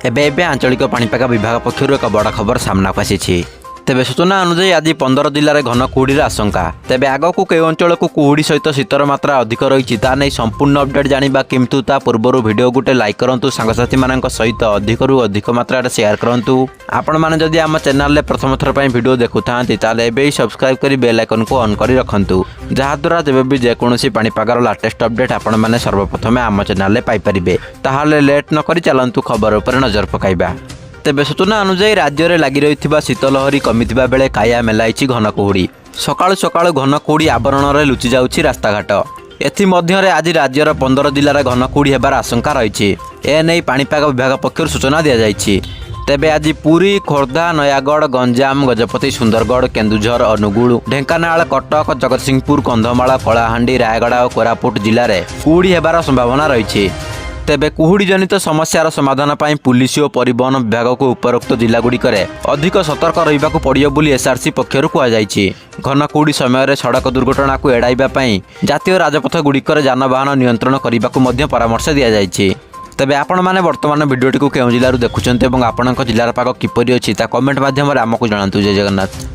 एबे एबे आंचलिक पाणीपाग विभाग पक्षर एक बड़ खबर सामना को आसी। तेबे सूचना अनुसार आज 15 जिले घन कुहुड़ी आशंका। तेबे आगक के अंचल को कुहुड़ी सहित शीतर मात्रा अधिक रही नहीं संपूर्ण अपडेट जाना, किंतु ता पूर्व वीडियो गोटे लाइक करूँ, सांगसाथी मान सहित अधिक अधिक मात्रा शेयर करूँ। आपण मैंने जदि आम चैनल प्रथम थर पर वीडियो देखु था सब्सक्राइब कर बेल आइकन को ऑन कर रखु, जहाद्वारा जब भी जेकोसी पाणीपागर लाटेस्ट अपडेट आपण मैंने सर्वप्रथमे आम चैनल पाइपर। ताहले लेट नक चलतु खबर उपर नजर पकाइबा। तेबे सूचना अनुसार राज्य में लगी रही शीतलहरी कमी बेले काया मेलाई घन कुहुड़ी। सकाळु सकाळु घन कुहुड़ी आवरण में लुचि जाउछि रास्ताघाट। एथिमध्यरे आज राज्यर 15 जिलार घन कुहुड़ी हेबार आशंका रही। एने पाणीपाग विभाग पक्षर सूचना दि जाइछि। तेबे आज पुरी, खोर्धा, नयागढ़, गंजाम, गजपति, सुंदरगढ़, केन्दुझर, अनुगुल, ढेंकानाल, कटक, जगतसिंहपुर, कंधमाल, कलाहांडी, रायगड़ और कोरापुट जिले में कुहुड़ी हेबार संभावना रही। तेबे कुहुड़ी जनित समस्यार समाधान पर पुलिस और परिवहन विभाग को उपरोक्त जिलागुड़िक अधिक सतर्क रहा पड़ो बोली एसआरसी पक्षर कहुई। घन कुहुड़ी समय सड़क दुर्घटना को एड़ाई जातीय राजपथ गुड़िकर जानवाहन नियंत्रण करने को परामर्श दि जाइए। तेबे आपण माने वर्तमान वीडियोटी को केउं जिल्लारू देखुछन्ते एवं आपणक जिल्लार पाग किपरि अछि ता कमेंट माध्यम रे आमको जणांतु। जय जगन्नाथ।